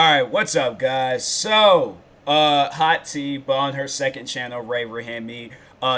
Alright, what's up guys? So, Hot Tea on her second channel, Ray Rahimi.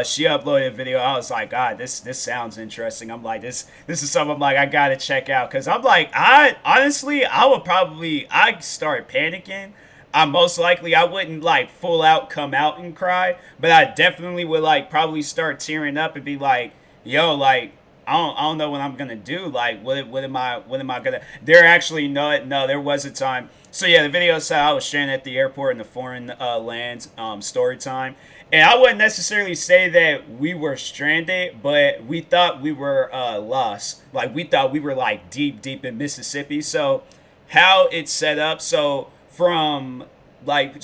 She uploaded a video. I was like, God, this sounds interesting. I'm like, this is something I'm like I gotta check out. Cause I'm like, I honestly I would probably I start panicking. I most likely I wouldn't like full out come out and cry, but I definitely would like probably start tearing up and be like, yo, like I don't know what I'm gonna do. Like, what am I gonna? There actually no. There was a time. So yeah, the video said I was stranded at the airport in the foreign lands. Story time, and I wouldn't necessarily say that we were stranded, but we thought we were lost. Like we thought we were like deep in Mississippi. So how it's set up. So it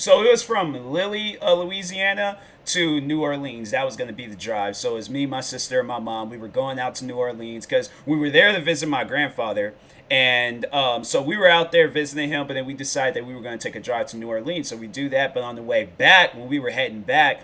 was from Lilly, Louisiana to New Orleans. That was going to be the drive. So it was me, my sister, and my mom. We were going out to New Orleans because we were there to visit my grandfather. And so we were out there visiting him, but then we decided that we were going to take a drive to New Orleans. So we do that. But on the way back, when we were heading back,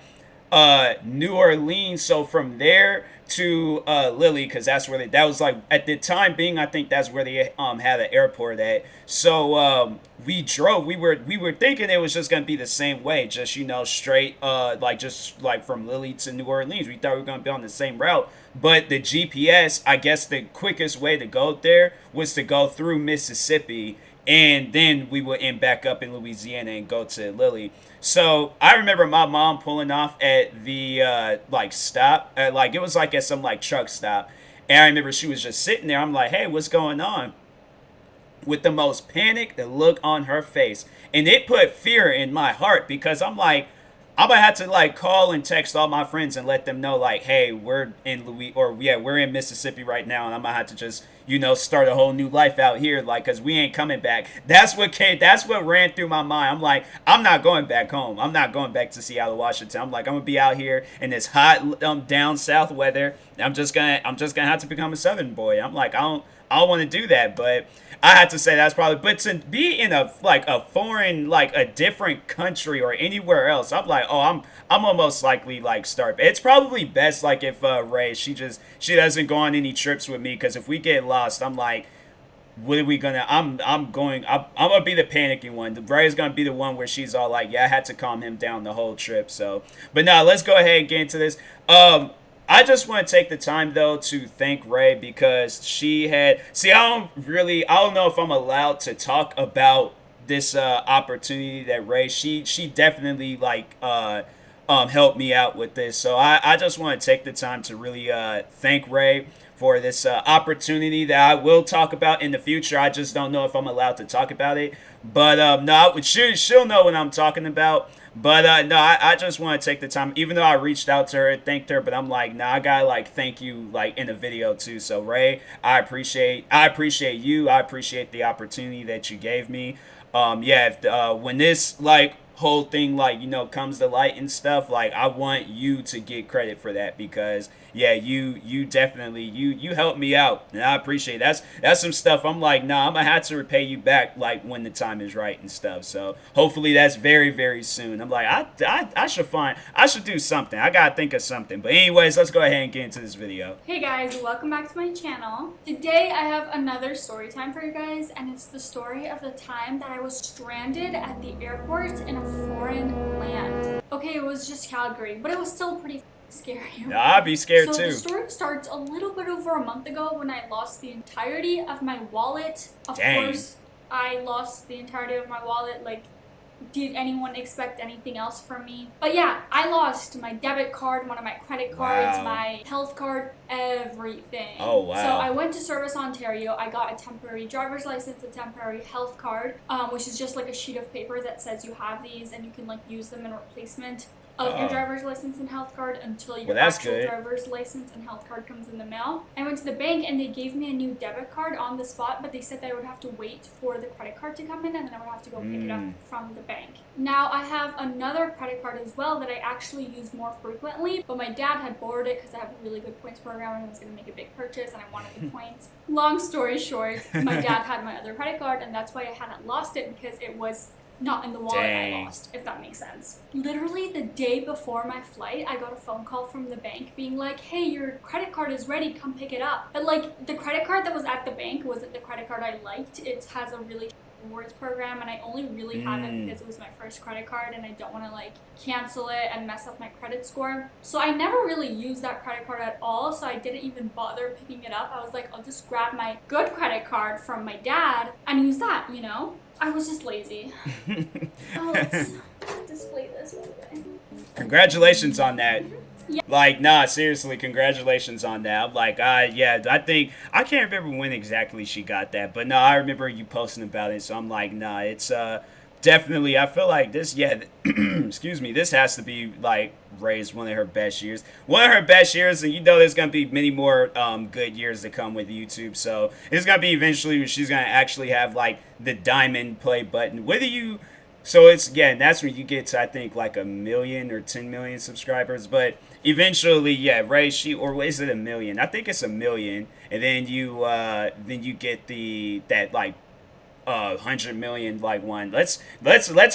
New Orleans. So from there to Lilly, because that's where that was like at the time being. I think that's where they had an airport at. So we drove. We were thinking it was just gonna be the same way, just straight like just like from Lilly to New Orleans. We thought we were gonna be on the same route. But the GPS, I guess the quickest way to go there was to go through Mississippi, and then we would end back up in Louisiana and go to Lilly. So I remember my mom pulling off at the like stop, like it was like at some like truck stop, and I remember she was just sitting there. I'm like, hey, what's going on? With the most panicked look on her face, and it put fear in my heart because I'm like, I'm gonna have to like call and text all my friends and let them know like, hey, we're in we're in Mississippi right now, and I'm gonna have to just start a whole new life out here, like, cause we ain't coming back. That's what ran through my mind. I'm like, I'm not going back home. I'm not going back to Seattle, Washington. I'm like, I'm gonna be out here in this hot down south weather. I'm just gonna have to become a Southern boy. I'm like, I don't want to do that, but I had to say that's probably. But to be in a foreign, like a different country or anywhere else, I'm like, oh, I'm almost likely like start. It's probably best like if Ray she doesn't go on any trips with me, because if we get lost, I'm like, what are we gonna? I'm gonna be the panicking one. Ray's gonna be the one where she's all like, yeah, I had to calm him down the whole trip. So, but now let's go ahead and get into this. I just want to take the time though to thank Ray, because she had I don't know if I'm allowed to talk about this opportunity that Ray she definitely like helped me out with this. So I just want to take the time to really thank Ray for this opportunity that I will talk about in the future. I just don't know if I'm allowed to talk about it. But no, she'll know what I'm talking about. But no, I just want to take the time, even though I reached out to her and thanked her, but I'm like, nah, I gotta like thank you like in the video too. So Ray, I appreciate you. I appreciate the opportunity that you gave me. Yeah, when this like whole thing like comes to light and stuff, like I want you to get credit for that, because yeah, you definitely you helped me out, and I appreciate it. That's some stuff I'm like, nah, I'm gonna have to repay you back like when the time is right and stuff. So hopefully that's very soon. I'm like, I should do something. I gotta think of something. But anyways, let's go ahead and get into this video. Hey guys, welcome back to my channel. Today I have another story time for you guys, and it's the story of the time that I was stranded at the airport in a foreign land. Okay, it was just Calgary, but it was still pretty scary. I'd be scared too. So the story starts a little bit over a month ago when I lost the entirety of my wallet. Of course, I lost the entirety of my wallet. Like, did anyone expect anything else from me? But yeah, I lost my debit card, one of my credit cards, my health card, everything. Oh wow. So I went to Service Ontario. I got a temporary driver's license, a temporary health card, which is just like a sheet of paper that says you have these and you can like use them in replacement of your driver's license and health card until your actual driver's license and health card comes in the mail. I went to the bank and they gave me a new debit card on the spot, but they said that I would have to wait for the credit card to come in, and then I would have to go pick it up from the bank. Now I have another credit card as well that I actually use more frequently, but my dad had borrowed it because I have a really good points program and I was going to make a big purchase and I wanted the points. Long story short, my dad had my other credit card, and that's why I hadn't lost it, because it was not in the wallet I lost, if that makes sense. Literally the day before my flight, I got a phone call from the bank being like, hey, your credit card is ready, come pick it up. But like, the credit card that was at the bank wasn't the credit card I liked. It has a really rewards program, and I only really have it because it was my first credit card and I don't want to like cancel it and mess up my credit score. So I never really used that credit card at all, so I didn't even bother picking it up. I was like, I'll just grab my good credit card from my dad and use that, you know? I was just lazy. Oh, let's display this by the way. Congratulations on that. Yeah. Like, nah, seriously, congratulations on that. I'm like, yeah, I think, I can't remember when exactly she got that, but no, I remember you posting about it, so I'm like, nah, it's, definitely, I feel like this, yeah, excuse me, this has to be, like, Ray's one of her best years. One of her best years, and you know there's going to be many more, good years to come with YouTube, so it's going to be eventually when she's going to actually have, like, the diamond play button. Whether you... So it's, again, that's when you get to, I think, like 1 million or 10 million subscribers. But eventually, yeah, Ray, or is it 1 million? I think it's 1 million. And then you get that like 100 million like one. Let's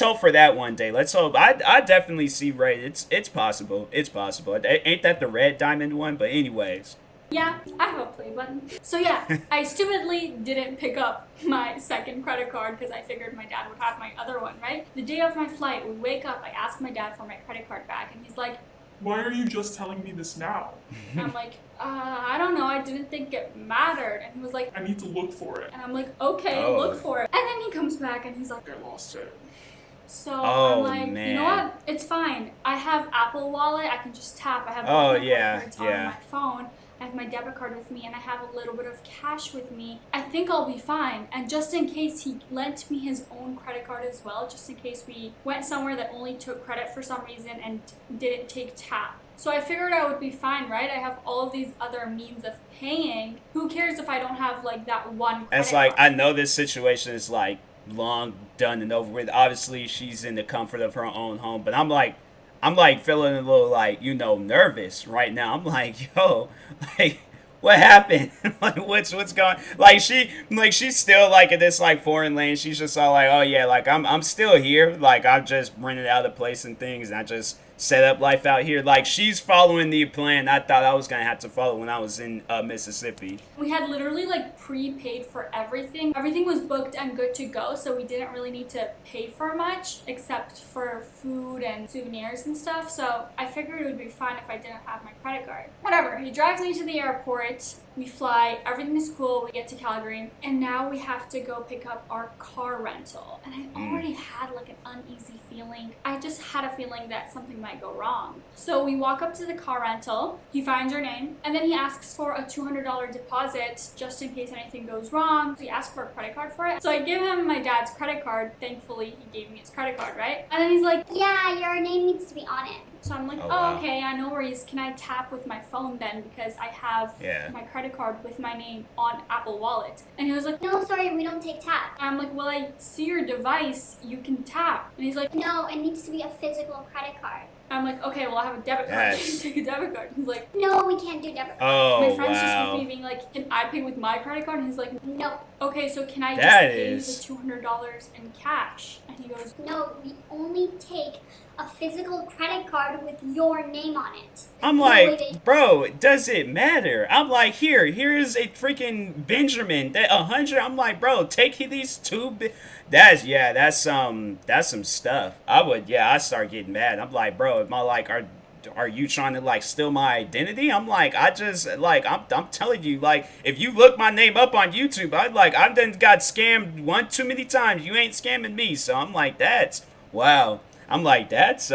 hope for that one day. Let's hope. I definitely see Ray. It's possible. It's possible. Ain't that the red diamond one? But anyways. Yeah, I have a play button. So yeah, I stupidly didn't pick up my second credit card because I figured my dad would have my other one, right? The day of my flight, we wake up, I ask my dad for my credit card back, and he's like, why are you just telling me this now? And I'm like, I don't know, I didn't think it mattered. And he was like, I need to look for it. and I'm like, okay, look for it. And then he comes back and he's like, I lost it. So Oh, I'm like, man. you know what? It's fine. I have Apple Wallet. I can just tap. I have Oh, my yeah, cards on yeah. my phone. I have my debit card with me, and I have a little bit of cash with me. I think I'll be fine. And just in case, he lent me his own credit card as well, just in case we went somewhere that only took credit for some reason and didn't take tap. So I figured I would be fine, right? I have all of these other means of paying. Who cares if I don't have like that one credit It's like, card? I know this situation is like long done and over with. Obviously, she's in the comfort of her own home, but I'm like feeling a little like, nervous right now. I'm like, yo, like, what happened? Like, what's going? Like, she's still like in this like foreign land. She's just all like, oh yeah, like I'm still here. Like, I've just rented out a place and things, and I just set up life out here. Like, she's following the plan I thought I was gonna have to follow when I was in Mississippi. We had literally like prepaid for everything. Everything was booked and good to go, so we didn't really need to pay for much except for food and souvenirs and stuff. So I figured it would be fine if I didn't have my credit card. Whatever, he drives me to the airport. We fly, everything is cool, we get to Calgary, and now we have to go pick up our car rental. And I already had like an uneasy feeling. I just had a feeling that something might go wrong. So we walk up to the car rental, he finds your name, and then he asks for a $200 deposit just in case anything goes wrong. So he asks for a credit card for it. So I give him my dad's credit card. Thankfully, he gave me his credit card, right? And then he's like, Yeah, your name needs to be on it. so I'm like, Oh, oh, wow. okay, yeah, no worries. Can I tap with my phone then? Because I have my credit card with my name on Apple Wallet. And he was like, No, sorry, we don't take tap. I'm like, well, I see your device. You can tap. And he's like, No, it needs to be a physical credit card. I'm like, okay, well, I have a debit card. Yes. Can you take a debit card? He's like, No, we can't do debit card. Oh, my friend's just wow. with me being like, can I pay with my credit card? And he's like, No, okay, so can I just That pay is- you the $200 in cash? And he goes, no, we only take a physical credit card with your name on it. I'm No way like, they- bro, does it matter? I'm like, here's a freaking Benjamin, that 100. I'm like, bro, take these two. That's some stuff. I start getting mad. I'm like, bro, am I like, are you trying to like steal my identity? I'm like, I'm telling you, like, if you look my name up on YouTube, I've done got scammed one too many times. You ain't scamming me. So I'm like, that's wow. I'm like, that's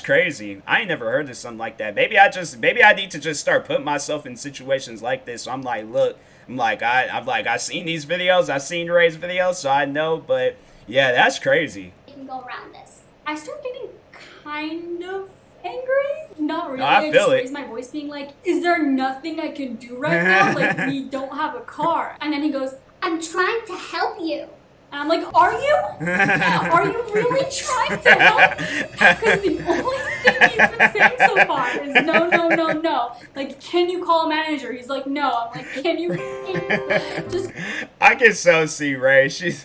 crazy. I ain't never heard of something like that. Maybe I need to just start putting myself in situations like this. So I'm like, look, I've seen these videos, I've seen Ray's videos, so I know, but yeah, that's crazy. We can go around this. I start getting kind of angry. Not really. No, I I feel just it. raise my voice being like, is there nothing I can do right now? Like, we don't have a car. And then he goes, I'm trying to help you. and I'm like, are you? Are you really trying to help? Because the only thing he's been saying so far is no, no, no, no. Like, can you call a manager? He's like, no. I'm like, can you just... I can so see Ray. She's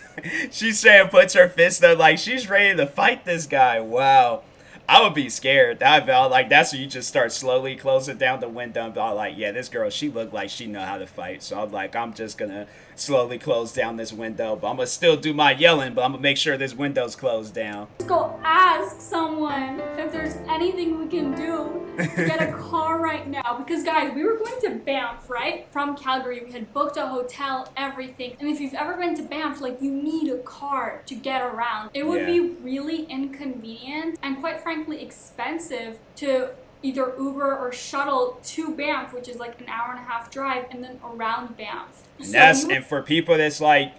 saying, puts her fist up like she's ready to fight this guy. Wow. I would be scared. I'd be all like, that's when you just start slowly closing down the window and be all like, yeah, this girl, she looked like she know how to fight. So I'm like, I'm just gonna slowly close down this window. But I'm gonna still do my yelling, but I'm gonna make sure this window's closed down. Let's go ask someone if there's anything we can do to get a car right now. Because guys, we were going to Banff, right? From Calgary. We had booked a hotel, everything. And if you've ever been to Banff, like, you need a car to get around. It would be really inconvenient and quite frankly expensive to either Uber or shuttle to Banff, which is like an hour-and-a-half drive, and then around Banff. And for people that's like,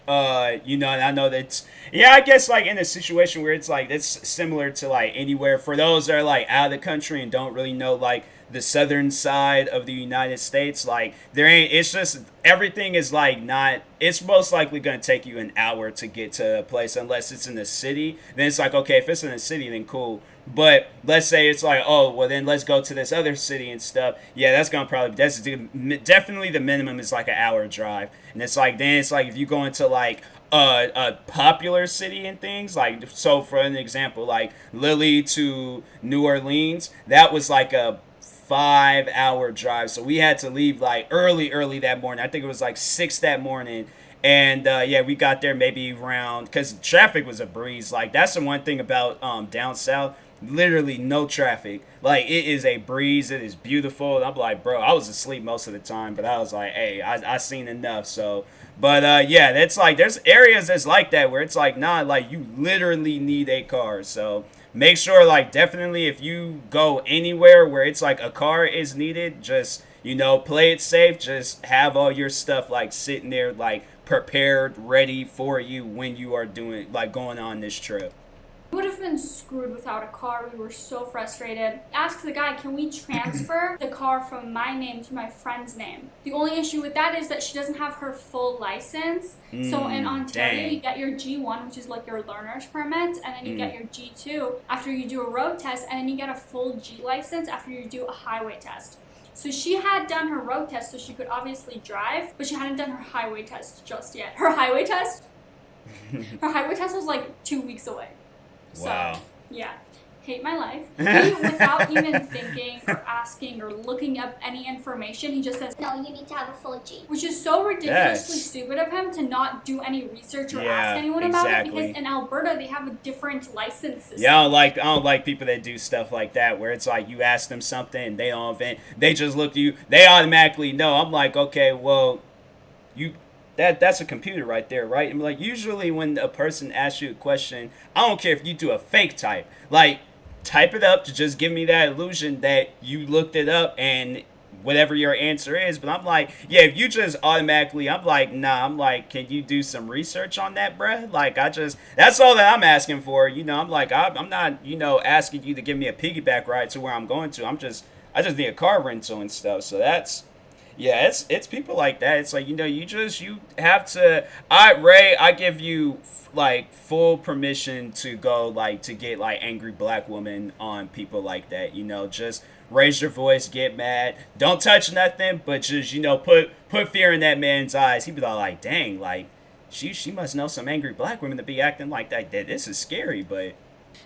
you know, and I know that's, I guess like in a situation where it's like, it's similar to like anywhere, for those that are like out of the country and don't really know like the southern side of the United States, like it's just, everything is like not, it's most likely going to take you an hour to get to a place unless it's in the city. Then it's like, okay, if it's in the city, then cool. But let's say it's like, oh, well then let's go to this other city and stuff. Yeah, that's going to probably, that's definitely the minimum is like an hour drive. And it's like, then it's like if you go into like a popular city and things, like, so for an example, like Lily to New Orleans, that was like a 5-hour drive. So we had to leave like early that morning. I think it was like 6 that morning. And we got there maybe around, because traffic was a breeze. Like, that's the one thing about down south. Literally no traffic. Like, it is a breeze. It is beautiful. And I'm like, bro, I was asleep most of the time, but I was like, hey, I seen enough. So, but that's like, there's areas that's like that where it's like, nah, like you literally need a car. So make sure, like, definitely if you go anywhere where it's like a car is needed, just, you know, play it safe. Just have all your stuff like sitting there, like prepared, ready for you when you are doing, like, going on this trip. We would have been screwed without a car. We were so frustrated. Ask the guy, can we transfer the car from my name to my friend's name? The only issue with that is that she doesn't have her full license. So in Ontario, you get your G1, which is like your learner's permit, and then you get your G2 after you do a road test, and then you get a full G license after you do a highway test. So she had done her road test, so she could obviously drive, but she hadn't done her highway test just yet. Her highway test was like 2 weeks away. Wow. So, yeah. Hate my life. He, without even thinking or asking or looking up any information, he just says, No, you need to have a full G. which is so ridiculously stupid of him to not do any research or ask anyone about it, because in Alberta they have a different license system. Yeah, I don't like people that do stuff like that where it's like you ask them something and they don't invent, they just look at you, they automatically know. I'm like, okay, well, that's a computer right there, right? And like, usually when a person asks you a question, I don't care if you do a fake type, like, type it up to just give me that illusion that you looked it up and whatever your answer is. But I'm like, yeah, if you just automatically, I'm like, nah, I'm like, can you do some research on that, bruh? Like, that's all that I'm asking for. You know, I'm like, I'm not, you know, asking you to give me a piggyback ride to where I'm going to. I just need a car rental and stuff. So that's, yeah, it's people like that. It's like, you know, you have to, Ray, I give you like full permission to go, like, to get like angry black woman on people like that. You know, just raise your voice, get mad, don't touch nothing, but just, you know, put fear in that man's eyes. He'd be like, dang, like, she must know some angry black women to be acting like that. This is scary. But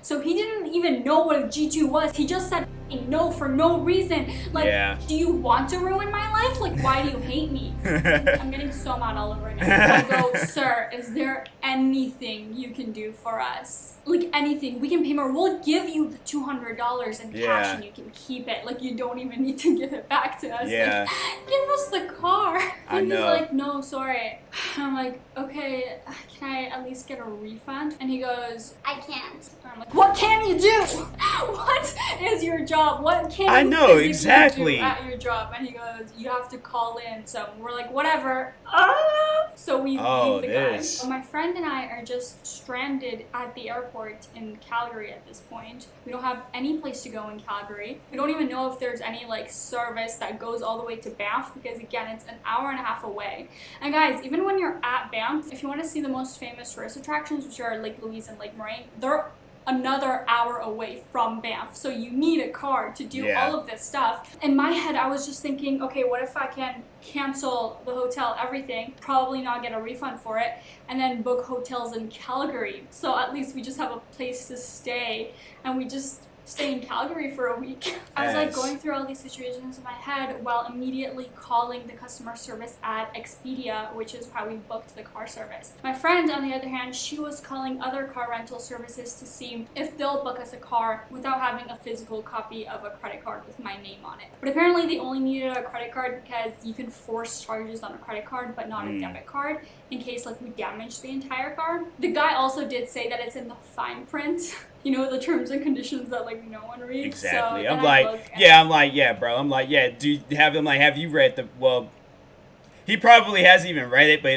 so he didn't even know what a G2 was. He just said no for no reason. Like, do you want to ruin my life? Like, why do you hate me? I'm getting so mad all over again. I go, sir, is there anything you can do for us? Like, anything. We can pay more. We'll give you the $200 in cash and you can keep it. Like, you don't even need to give it back to us. Yeah. Like, give us the car. And he's like, no, sorry. And I'm like, okay, can I at least get a refund? And he goes, I can't. I'm like, what can you do? What is your job? What can you exactly do at your job? And he goes, you have to call in. So we're like, whatever. So we leave the guy. So my friend and I are just stranded at the airport in Calgary at this point. We don't have any place to go in Calgary. We don't even know if there's any like service that goes all the way to Banff, because again, it's an hour and a half away. And guys, even when you're at Banff, if you want to see the most famous tourist attractions, which are Lake Louise and Lake Moraine, they're another hour away from Banff. So you need a car to do all of this stuff. In my head, I was just thinking, okay, what if I can cancel the hotel, everything, probably not get a refund for it, and then book hotels in Calgary. So at least we just have a place to stay, and we just stay in Calgary for a week. I was like going through all these situations in my head while immediately calling the customer service at Expedia, which is how we booked the car service. My friend, on the other hand, she was calling other car rental services to see if they'll book us a car without having a physical copy of a credit card with my name on it. But apparently they only needed a credit card because you can force charges on a credit card but not a debit card in case like we damage the entire car. The guy also did say that it's in the fine print. You know, the terms and conditions that like no one reads. Exactly. So I'm like, yeah, bro. I'm like, yeah, do you have him like, have you read the, well, he probably hasn't even read it, but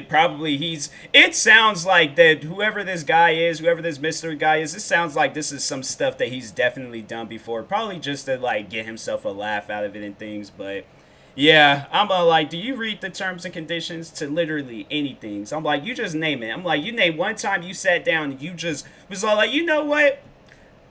it sounds like that whoever this guy is, whoever this mystery guy is, it sounds like this is some stuff that he's definitely done before, probably just to like get himself a laugh out of it and things, but yeah, I'm like, do you read the terms and conditions to literally anything? So I'm like, you just name it. I'm like, you name one time you sat down and you just was all like, you know what?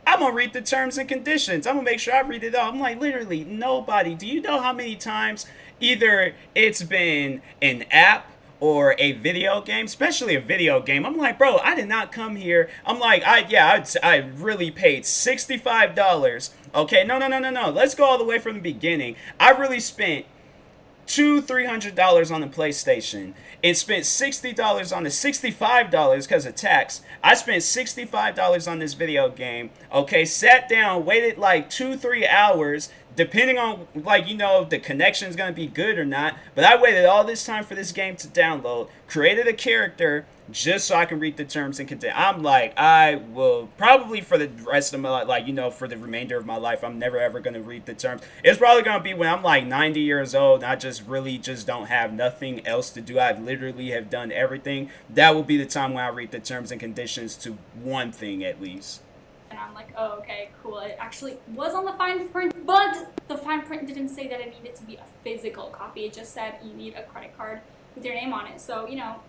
I'm going to read the terms and conditions. I'm going to make sure I read it all. I'm like, literally, nobody. Do you know how many times either it's been an app or a video game, especially a video game? I'm like, bro, I did not come here. I'm like, I really paid $65. Okay, no. Let's go all the way from the beginning. I really spent $300 on the PlayStation and spent $60 on the $65 because of tax. I spent $65 on this video game. Okay, sat down, waited like 2-3 hours, depending on like, you know, if the connection's gonna be good or not. But I waited all this time for this game to download, created a character just so I can read the terms and conditions. I'm like, I will probably for the rest of my life, like, you know, for the remainder of my life, I'm never ever going to read the terms. It's probably going to be when I'm like 90 years old and I just really just don't have nothing else to do. I literally have done everything. That will be the time when I read the terms and conditions to one thing at least. And I'm like, oh, okay, cool. It actually was on the fine print, but the fine print didn't say that it needed to be a physical copy. It just said you need a credit card with your name on it. So, you know,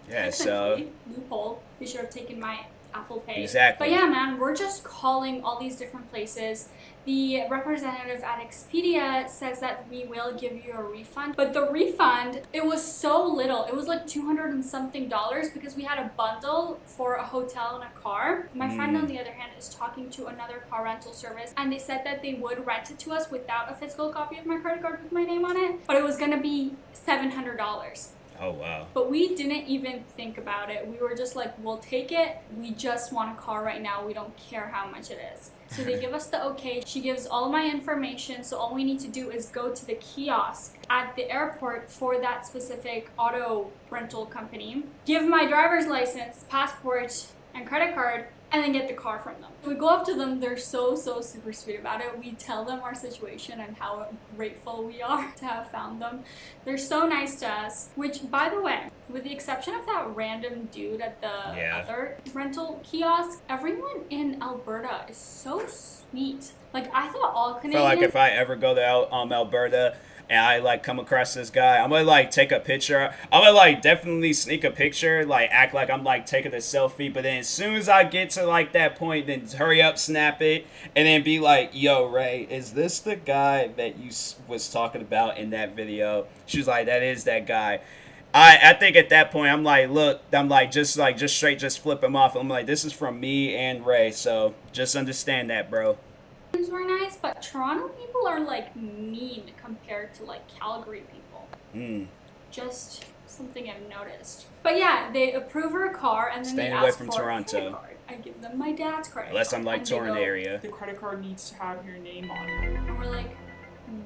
yeah, so loophole. They should have taken my Apple Pay. Exactly. But yeah, man, we're just calling all these different places. The representative at Expedia says that we will give you a refund, but the refund, it was so little. It was like $200 and something because we had a bundle for a hotel and a car. My friend, on the other hand, is talking to another car rental service, and they said that they would rent it to us without a physical copy of my credit card with my name on it, but it was gonna be $700. Oh, wow. But we didn't even think about it. We were just like, we'll take it. We just want a car right now. We don't care how much it is. So they give us the okay. She gives all my information. So all we need to do is go to the kiosk at the airport for that specific auto rental company, give my driver's license, passport, and credit card, and then get the car from them. We go up to them. They're so super sweet about it. We tell them our situation and how grateful we are to have found them. They're so nice to us, which, by the way, with the exception of that random dude at the other rental kiosk, everyone in Alberta is so sweet. Like, I thought all Canadians... I feel like if I ever go to Alberta and I like come across this guy, I'm gonna like take a picture. I'm gonna like definitely sneak a picture, like act like I'm like taking a selfie, but then as soon as I get to like that point, then hurry up, snap it, and then be like, yo, Ray, is this the guy that you was talking about in that video? She was like, that is that guy. I think at that point I'm like, look, I'm like just straight just flip him off. I'm like, this is from me and Ray, so just understand that, bro. Were nice, but Toronto people are like mean compared to like Calgary people. Just something I've noticed. But yeah, they approve her car and then Staying they away ask from for Toronto. a credit card. I give them my dad's credit Unless card. I'm like and Torrent they go, area. The credit card needs to have your name on it. And we're like,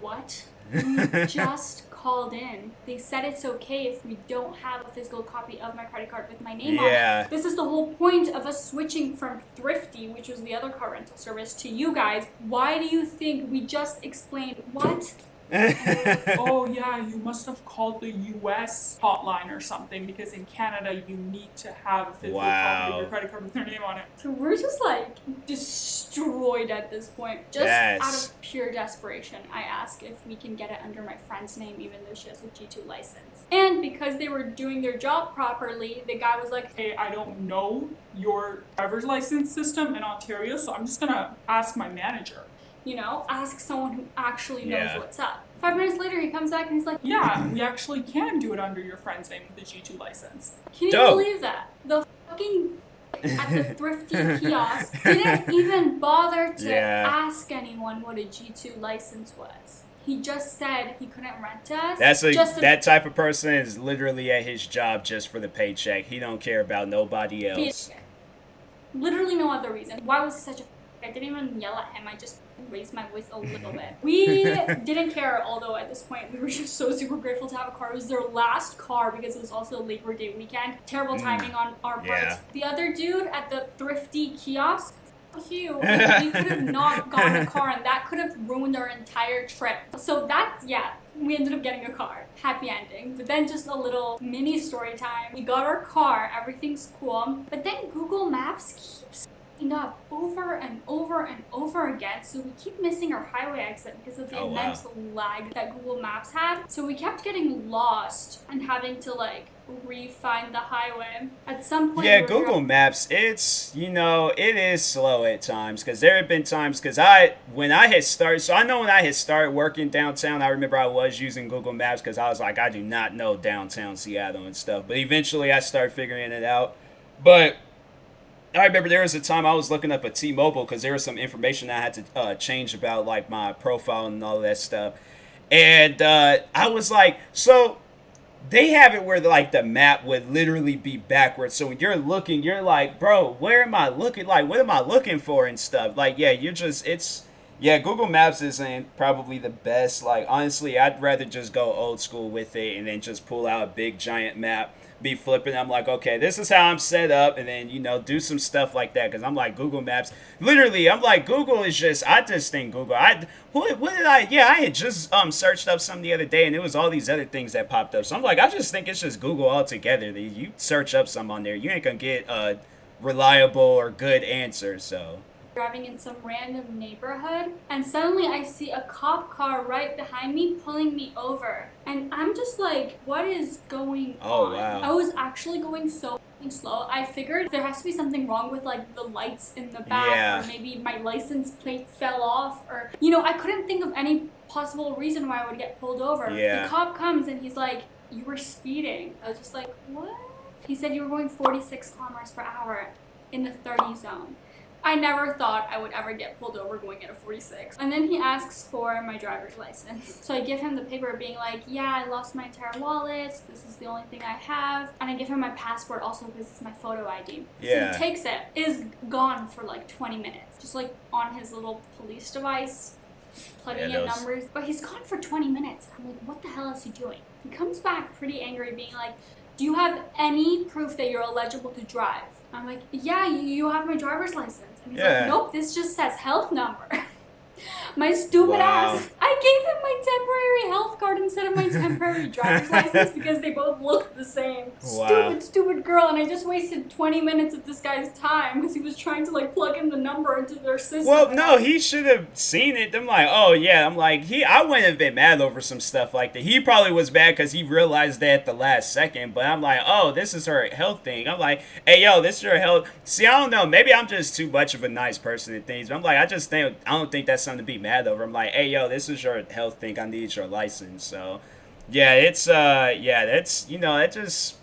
what? We just called in. They said it's okay if we don't have a physical copy of my credit card with my name on it. This is the whole point of us switching from Thrifty, which was the other car rental service, to you guys. Why do you think we just explained what? Oh yeah, you must have called the US hotline or something, because in Canada you need to have a physical copy of your credit card with your name on it. So we're just like destroyed at this point. Just out of pure desperation, I ask if we can get it under my friend's name even though she has a G2 license. And because they were doing their job properly, the guy was like, hey, I don't know your driver's license system in Ontario, so I'm just gonna ask my manager. You know, ask someone who actually knows what's up. 5 minutes later, he comes back and he's like, yeah, we actually can do it under your friend's name with a G2 license. Can you believe that? The fucking at the thrifty kiosk didn't even bother to Yeah. ask anyone what a G2 license was. He just said he couldn't rent us. That type of person is literally at his job just for the paycheck. He don't care about nobody else. Literally no other reason. Why was he such a I didn't even yell at him. I just raised my voice a little bit. We didn't care, although at this point we were just so super grateful to have a car. It was their last car because it was also Labor Day weekend. Terrible timing on our part. Yeah. The other dude at the thrifty kiosk, we could have not gotten a car, and that could have ruined our entire trip. So that's, we ended up getting a car. Happy ending. But then just a little mini story time. We got our car, everything's cool. But then Google Maps keeps up over and over and over again, so we keep missing our highway exit because of the immense lag that Google Maps had. So we kept getting lost and having to like re-find the highway at some point. Yeah, Google Maps, it's, it is slow at times, because there have been times, because when I had started working downtown, I remember I was using Google Maps because I was like, I do not know downtown Seattle and stuff, but eventually I started figuring it out. But I remember there was a time I was looking up a T-Mobile because there was some information I had to change about like my profile and all that stuff. And I was like, so they have it where like the map would literally be backwards. So when you're looking, you're like, bro, where am I looking? Like, what am I looking for and stuff? Like, Google Maps isn't probably the best. Like, honestly, I'd rather just go old school with it and then just pull out a big giant map, be flipping. I'm like, okay, this is how I'm set up, and then do some stuff like that, because I'm like, Google Maps literally, I'm like, Google is just, I just think Google, I had just searched up something the other day, and it was all these other things that popped up. So I'm like, I just think it's just Google altogether. You search up something on there, you ain't gonna get a reliable or good answer. So driving in some random neighborhood, and suddenly I see a cop car right behind me pulling me over, and I'm just like, what is going on? Wow. I was actually going so slow. I figured there has to be something wrong with like the lights in the back, or maybe my license plate fell off, or I couldn't think of any possible reason why I would get pulled over. The cop comes and he's like, you were speeding. I was just like, what? He said you were going 46 kilometers per hour in the 30 zone. I never thought I would ever get pulled over going at a 46. And then he asks for my driver's license. So I give him the paper being like, yeah, I lost my entire wallet. This is the only thing I have. And I give him my passport also because it's my photo ID. So he takes it. It is gone for like 20 minutes. Just like on his little police device, plugging in numbers. But he's gone for 20 minutes. I'm like, what the hell is he doing? He comes back pretty angry being like, do you have any proof that you're eligible to drive? I'm like, yeah, you have my driver's license. And he's like, nope, this just says health number. My stupid ass. I gave him my temporary health card instead of my temporary driver's license because they both looked the same. Stupid girl. And I just wasted 20 minutes of this guy's time because he was trying to like plug in the number into their system. Well, no, he should have seen it. I'm like, oh yeah. I'm like, I wouldn't have been mad over some stuff like that. He probably was mad because he realized that at the last second. But I'm like, oh, this is her health thing. I'm like, hey, yo, this is your health. See, I don't know. Maybe I'm just too much of a nice person and things. But I'm like, I don't think that's something to be mad over. I'm like, hey, yo, this is your health thing. I need your license. So yeah, it's that's that just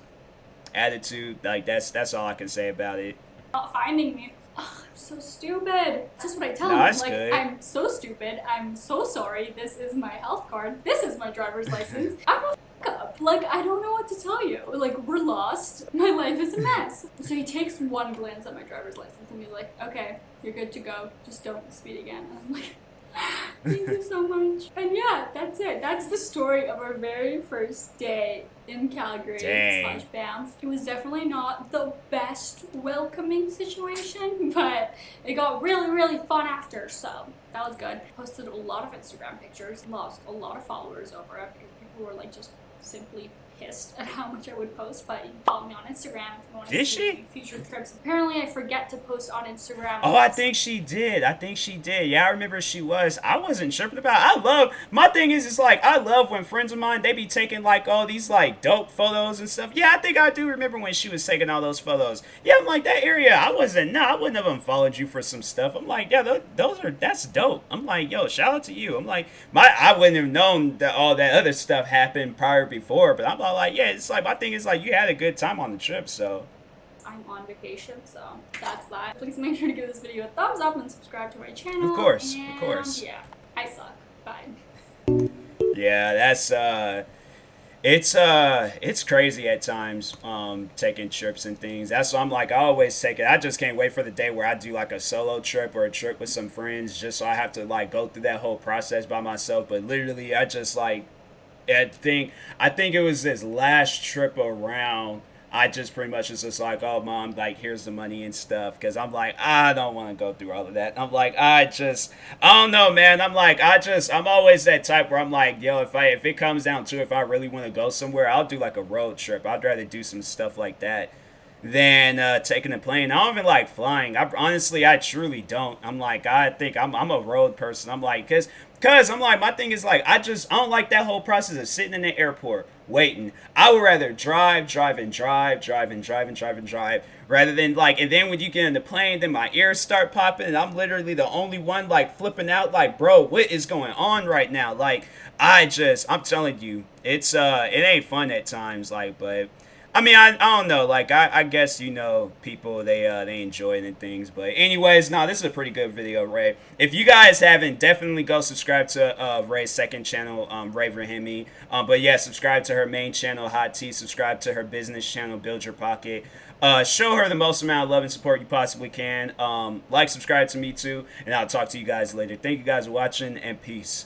attitude, like that's all I can say about it. Not finding me. Oh, I'm so stupid. That's just what I tell him. I'm like, good. I'm so stupid. I'm so sorry. This is my health card. This is my driver's license. I'm a up. Like, I don't know what to tell you. Like, we're lost. My life is a mess. So he takes one glance at my driver's license and he's like, okay, you're good to go. Just don't speed again. And I'm like, thank you so much. And yeah, that's it. That's the story of our very first day in Calgary / Banff. It was definitely not the best welcoming situation, but it got really, really fun after, so that was good. Posted a lot of Instagram pictures, lost a lot of followers over it because people were like just simply pissed at how much I would post, but you can follow me on Instagram if you want to see future trips. Apparently I forget to post on Instagram. Oh, I think she did. Yeah, I remember she was. I wasn't tripping about it. My thing is like, I love when friends of mine, they be taking like all these like dope photos and stuff. Yeah, I think I do remember when she was taking all those photos. Yeah, I'm like, that area, I wouldn't have unfollowed you for some stuff. I'm like, yeah, that's dope. I'm like, yo, shout out to you. I'm like, I wouldn't have known that all that other stuff happened before, but I'm all like, yeah, it's like, my thing is like, you had a good time on the trip, so. I'm on vacation. So that's that. Please make sure to give this video a thumbs up and subscribe to my channel. Of course, and of course. Yeah, I suck. Bye. Yeah, that's it's crazy at times, taking trips and things. That's why I'm like, I always take it. I just can't wait for the day where I do like a solo trip or a trip with some friends, just so I have to like go through that whole process by myself. But literally, I just like, I think it was this last trip around. I just pretty much was just like, oh, mom, like, here's the money and stuff. Because I'm like, I don't want to go through all of that. I'm like, I don't know, man. I'm like, I'm always that type where I'm like, yo, if it comes down to if I really want to go somewhere, I'll do like a road trip. I'd rather do some stuff like that than taking a plane. I don't even like flying. I truly don't. I'm like, I think I'm a road person. I'm like, cause I'm like, my thing is like, I don't like that whole process of sitting in the airport waiting. I would rather drive, rather than like, and then when you get in the plane, then my ears start popping, and I'm literally the only one like flipping out, like, bro, what is going on right now? Like, I'm telling you, it ain't fun at times, like, but. I mean, I don't know. Like, I guess, you know, people, they enjoy it and things. But anyways, no, this is a pretty good video, Ray. If you guys haven't, definitely go subscribe to Ray's second channel, Ray Rahimi. But yeah, subscribe to her main channel, Hot Tea. Subscribe to her business channel, Build Your Pocket. Show her the most amount of love and support you possibly can. Like, subscribe to me too. And I'll talk to you guys later. Thank you guys for watching, and peace.